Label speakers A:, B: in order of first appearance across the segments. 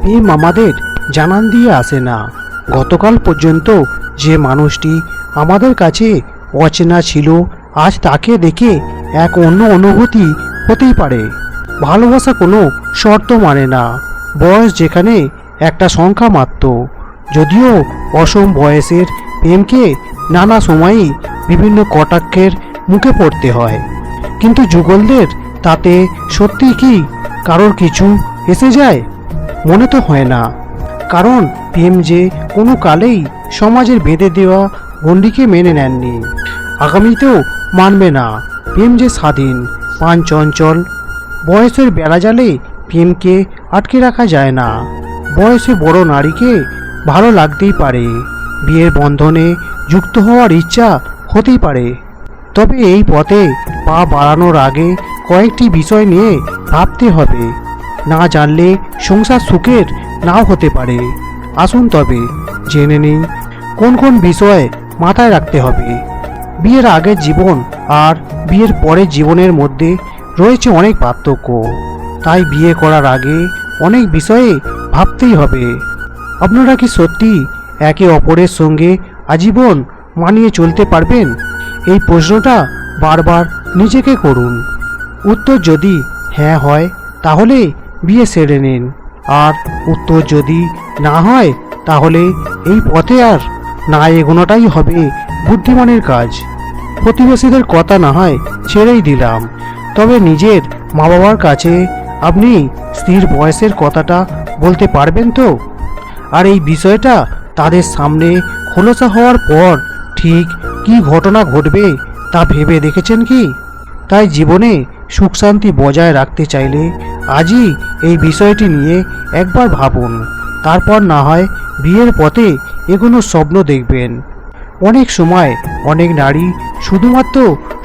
A: প্রেম আমাদের জানান দিয়ে আসে না। গতকাল পর্যন্ত যে মানুষটি আমাদের কাছে অচেনা ছিল, আজ তাকে দেখে এক অন্য অনুভূতি হতেই পারে। ভালোবাসা কোনো শর্ত মানে না, বয়স যেখানে একটা সংখ্যা মাত্র। যদিও অসম বয়সের প্রেমকে নানা সময়েই বিভিন্ন কটাক্ষের মুখে পড়তে হয়, কিন্তু যুগলদের তাতে সত্যি কি কারোর কিছু এসে যায়? মনে তো হয় না, কারণ প্রেম যে কোনো কালেই সমাজের বেঁধে দেওয়া গণ্ডিকে মেনে নেননি, আগামীতেও মানবে না। প্রেম যে স্বাধীন, প্রাণ চঞ্চল। বয়সের বেড়াজালে প্রেমকে আটকে রাখা যায় না। বয়সে বড় নারীকে ভালো লাগতেই পারে, বিয়ের বন্ধনে যুক্ত হওয়ার ইচ্ছা হতেই পারে, তবে এই পথে পা বাড়ানোর আগে কয়েকটি বিষয় নিয়ে ভাবতে হবে। না জানলে সংসার সুখের নাও হতে পারে। আসুন তবে জেনে নিই কোন কোন বিষয় মাথায় রাখতে হবে। বিয়ের আগের জীবন আর বিয়ের পরের জীবনের মধ্যে রয়েছে অনেক পার্থক্য, তাই বিয়ে করার আগে অনেক বিষয়ে ভাবতেই হবে। আপনারা কি সত্যি একে অপরের সঙ্গে আজীবন মানিয়ে চলতে পারবেন? এই প্রশ্নটা বারবার নিজেকে করুন। উত্তর যদি হ্যাঁ হয় তাহলে বিয়ে সেরে নিন, আর উত্তর যদি না হয় তাহলে এই পথে আর না এগোনোটাই হবে বুদ্ধিমানের কাজ। প্রতিবেশীদের কথা না হয় ছেড়েই দিলাম, তবে নিজের মা বাবার কাছে আপনি স্থির বয়সের কথাটা বলতে পারবেন তো? আর এই বিষয়টা তাদের সামনে খোলসা হওয়ার পর ঠিক কী ঘটনা ঘটবে তা ভেবে দেখেছেন কি? তাই জীবনে সুখ শান্তি বজায় রাখতে চাইলে আজই এই বিষয়টি নিয়ে একবার ভাবুন, তারপর না হয় বিয়ের পথে এগোনোর স্বপ্ন দেখবেন। অনেক সময় অনেক নারী শুধুমাত্র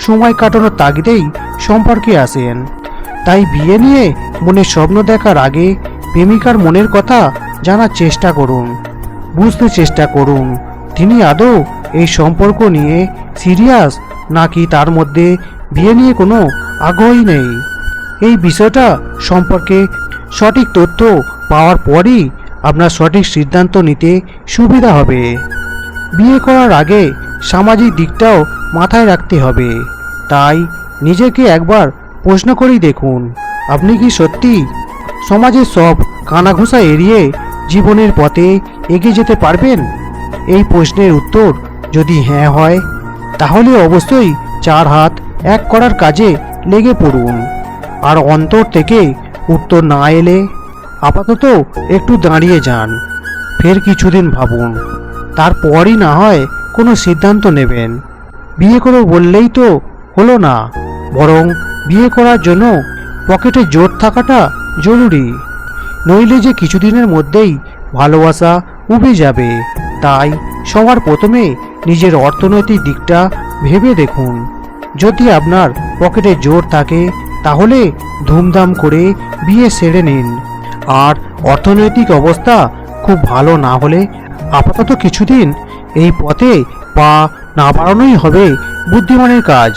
A: সময় কাটানোর তাগিদেই সম্পর্কে আসেন, তাই বিয়ে নিয়ে মনের স্বপ্ন দেখার আগে প্রেমিকার মনের কথা জানার চেষ্টা করুন। বুঝতে চেষ্টা করুন তিনি আদৌ এই সম্পর্ক নিয়ে সিরিয়াস, নাকি তার মধ্যে বিয়ে নিয়ে কোনো আগ্রহই নেই। এই বিষয়টা সম্পর্কে সঠিক তথ্য পাওয়ার পরই আপনার সঠিক সিদ্ধান্ত নিতে সুবিধা হবে। বিয়ে করার আগে সামাজিক দিকটাও মাথায় রাখতে হবে, তাই নিজেকে একবার প্রশ্ন করেই দেখুন, আপনি কি সত্যি সমাজের সব কানাঘুষা এড়িয়ে জীবনের পথে এগিয়ে যেতে পারবেন? এই প্রশ্নের উত্তর যদি হ্যাঁ হয় তাহলে অবশ্যই 4 হাত এক করার কাজে লেগে পড়ুন। আর অন্তর থেকে উত্তর না এলে আপাতত একটু দাঁড়িয়ে যান, ফের কিছুদিন ভাবুন, তারপরই না হয় কোনো সিদ্ধান্ত নেবেন। বিয়ে করো বললেই তো হলো না, বরং বিয়ে করার জন্য পকেটে জোর থাকাটা জরুরি, নইলে যে কিছুদিনের মধ্যেই ভালোবাসা উবে যাবে। তাই সবার প্রথমে নিজের অর্থনৈতিক দিকটা ভেবে দেখুন। যদি আপনার পকেটে জোর থাকে তাহলে ধুমধাম করে বিয়ে সেরে নিন, আর অর্থনৈতিক অবস্থা খুব ভালো না হলে আপাতত কিছুদিন এই পথে পা না বাড়ানোই হবে বুদ্ধিমানের কাজ।